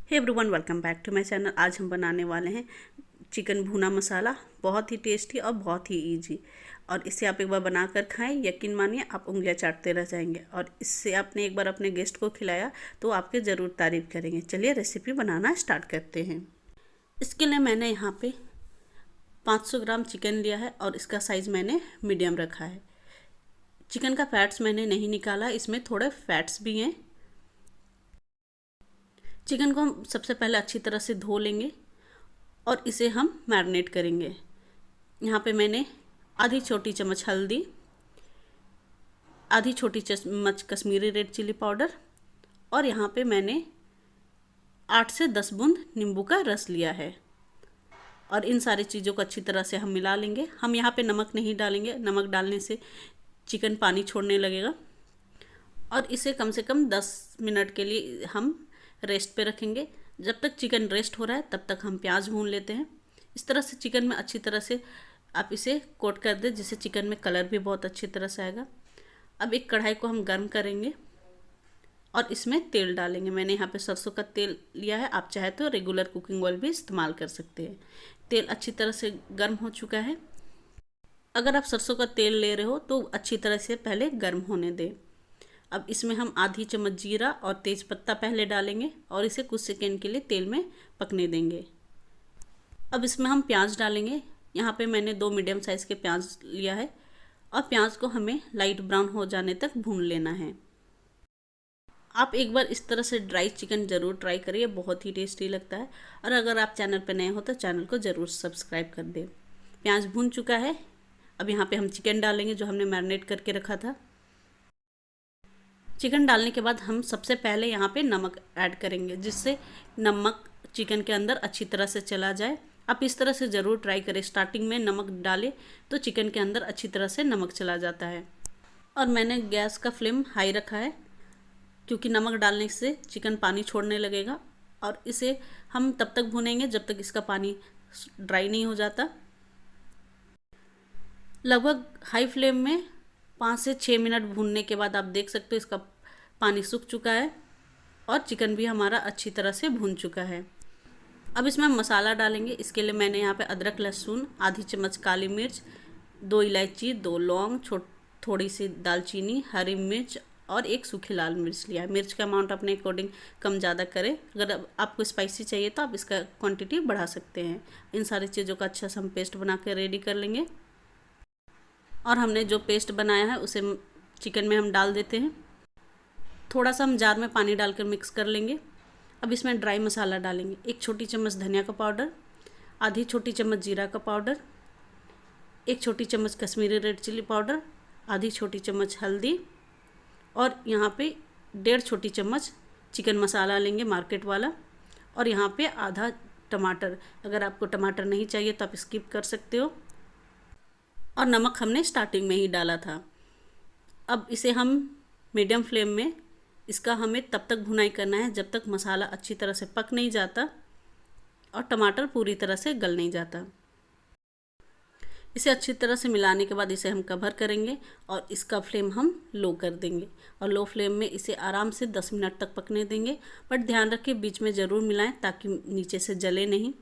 Hey everyone, welcome back to my channel. आज हम बनाने वाले हैं चिकन भुना मसाला। बहुत ही टेस्टी और बहुत ही इजी। और इसे आप एक बार बनाकर खाएं, यकीन मानिए आप उंगलियां चाटते रह जाएंगे। और इससे आपने एक बार अपने गेस्ट को खिलाया तो आपके ज़रूर तारीफ़ करेंगे। चलिए रेसिपी बनाना स्टार्ट करते हैं। इसके लिए मैंने यहाँ पे 500 ग्राम चिकन लिया है और इसका साइज़ मैंने मीडियम रखा है। चिकन का फैट्स मैंने नहीं निकाला, इसमें थोड़े फैट्स भी हैं। चिकन को हम सबसे पहले अच्छी तरह से धो लेंगे और इसे हम मैरिनेट करेंगे। यहाँ पे मैंने आधी छोटी चम्मच हल्दी, आधी छोटी चम्मच कश्मीरी रेड चिली पाउडर और यहाँ पे मैंने 8 से 10 बूंद नींबू का रस लिया है। और इन सारी चीज़ों को अच्छी तरह से हम मिला लेंगे। हम यहाँ पे नमक नहीं डालेंगे, नमक डालने से चिकन पानी छोड़ने लगेगा। और इसे कम से कम 10 मिनट के लिए हम रेस्ट पे रखेंगे। जब तक चिकन रेस्ट हो रहा है तब तक हम प्याज भून लेते हैं। इस तरह से चिकन में अच्छी तरह से आप इसे कोट कर दें, जिससे चिकन में कलर भी बहुत अच्छी तरह से आएगा। अब एक कढ़ाई को हम गर्म करेंगे और इसमें तेल डालेंगे। मैंने यहाँ पे सरसों का तेल लिया है, आप चाहे तो रेगुलर कुकिंग ऑयल भी इस्तेमाल कर सकते हैं। तेल अच्छी तरह से गर्म हो चुका है। अगर आप सरसों का तेल ले रहे हो तो अच्छी तरह से पहले गर्म होने दें। अब इसमें हम आधी चम्मच जीरा और तेज पत्ता पहले डालेंगे और इसे कुछ सेकेंड के लिए तेल में पकने देंगे। अब इसमें हम प्याज डालेंगे। यहाँ पे मैंने 2 मीडियम साइज़ के प्याज लिया है और प्याज को हमें लाइट ब्राउन हो जाने तक भून लेना है। आप एक बार इस तरह से ड्राई चिकन ज़रूर ट्राई करिए, बहुत ही टेस्टी लगता है। और अगर आप चैनल पर नए हो तो चैनल को ज़रूर सब्सक्राइब कर दें। प्याज भून चुका है। अब यहाँ पे हम चिकन डालेंगे जो हमने मैरिनेट करके रखा था। चिकन डालने के बाद हम सबसे पहले यहाँ पे नमक ऐड करेंगे, जिससे नमक चिकन के अंदर अच्छी तरह से चला जाए। आप इस तरह से ज़रूर ट्राई करें। स्टार्टिंग में नमक डालें तो चिकन के अंदर अच्छी तरह से नमक चला जाता है। और मैंने गैस का फ्लेम हाई रखा है, क्योंकि नमक डालने से चिकन पानी छोड़ने लगेगा। और इसे हम तब तक भूनेंगे जब तक इसका पानी ड्राई नहीं हो जाता। लगभग हाई फ्लेम में 5 से 6 मिनट भूनने के बाद आप देख सकते हो इसका पानी सूख चुका है और चिकन भी हमारा अच्छी तरह से भून चुका है। अब इसमें हम मसाला डालेंगे। इसके लिए मैंने यहाँ पे अदरक लहसुन, आधी चम्मच काली मिर्च, 2 इलायची, 2 लौंग, थोड़ी सी दालचीनी, हरी मिर्च और 1 सूखी लाल मिर्च लिया है। मिर्च का अमाउंट अपने अकॉर्डिंग कम ज़्यादा करें। अगर आपको स्पाइसी चाहिए तो आप इसका क्वांटिटी बढ़ा सकते हैं। इन सारी चीज़ों का अच्छा सा हम पेस्ट बना कर रेडी कर लेंगे। और हमने जो पेस्ट बनाया है उसे चिकन में हम डाल देते हैं। थोड़ा सा हम जार में पानी डालकर मिक्स कर लेंगे। अब इसमें ड्राई मसाला डालेंगे। 1 छोटी चम्मच धनिया का पाउडर, आधी छोटी चम्मच जीरा का पाउडर, 1 छोटी चम्मच कश्मीरी रेड चिली पाउडर, आधी छोटी चम्मच हल्दी और यहाँ पे 1.5 छोटी चम्मच चिकन मसाला लेंगे मार्केट वाला। और यहाँ पे आधा टमाटर। अगर आपको टमाटर नहीं चाहिए तो आप स्किप कर सकते हो। और नमक हमने स्टार्टिंग में ही डाला था। अब इसे हम मीडियम फ्लेम में इसका हमें तब तक भुनाई करना है जब तक मसाला अच्छी तरह से पक नहीं जाता और टमाटर पूरी तरह से गल नहीं जाता। इसे अच्छी तरह से मिलाने के बाद इसे हम कवर करेंगे और इसका फ्लेम हम लो कर देंगे। और लो फ्लेम में इसे आराम से 10 मिनट तक पकने देंगे। बट ध्यान रखें बीच में ज़रूर मिलाएं ताकि नीचे से जले नहीं।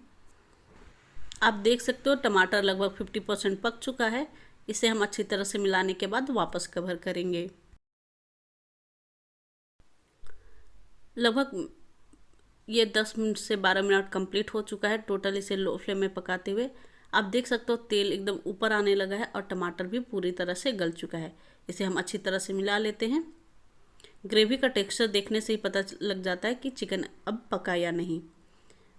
आप देख सकते हो टमाटर लगभग 50% पक चुका है। इसे हम अच्छी तरह से मिलाने के बाद वापस कवर करेंगे। लगभग ये 10 मिनट से 12 मिनट कंप्लीट हो चुका है टोटल इसे लो फ्लेम में पकाते हुए। आप देख सकते हो तेल एकदम ऊपर आने लगा है और टमाटर भी पूरी तरह से गल चुका है। इसे हम अच्छी तरह से मिला लेते हैं। ग्रेवी का टेक्सचर देखने से ही पता लग जाता है कि चिकन अब पका या नहीं।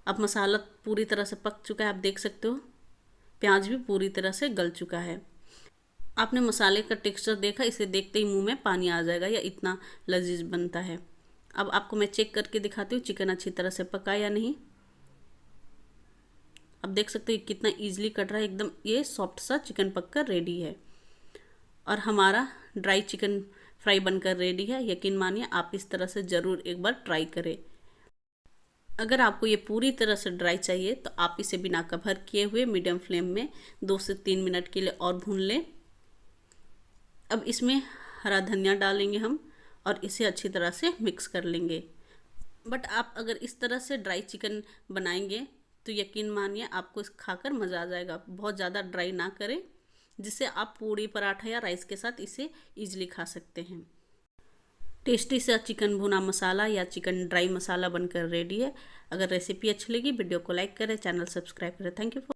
अब मसाला पूरी तरह से पक चुका है, आप देख सकते हो। प्याज भी पूरी तरह से गल चुका है। आपने मसाले का टेक्सचर देखा, इसे देखते ही मुंह में पानी आ जाएगा, या इतना लजीज बनता है। अब आपको मैं चेक करके दिखाती हूँ चिकन अच्छी तरह से पका या नहीं। अब देख सकते हो कितना ईजिली कट रहा है, एकदम ये सॉफ्ट सा चिकन पककर रेडी है। और हमारा ड्राई चिकन फ्राई बनकर रेडी है। यकीन मानिए आप इस तरह से ज़रूर एक बार ट्राई करें। अगर आपको ये पूरी तरह से ड्राई चाहिए तो आप इसे बिना कवर किए हुए मीडियम फ्लेम में 2 से 3 मिनट के लिए और भून लें। अब इसमें हरा धनिया डालेंगे हम और इसे अच्छी तरह से मिक्स कर लेंगे। बट आप अगर इस तरह से ड्राई चिकन बनाएंगे तो यकीन मानिए आपको इस खाकर मज़ा आ जाएगा। बहुत ज़्यादा ड्राई ना करें, जिससे आप पूड़ी पराठा या राइस के साथ इसे ईजिली खा सकते हैं। टेस्टी सा चिकन भुना मसाला या चिकन ड्राई मसाला बनकर रेडी है। अगर रेसिपी अच्छी लगी वीडियो को लाइक करें, चैनल सब्सक्राइब करें। Thank you for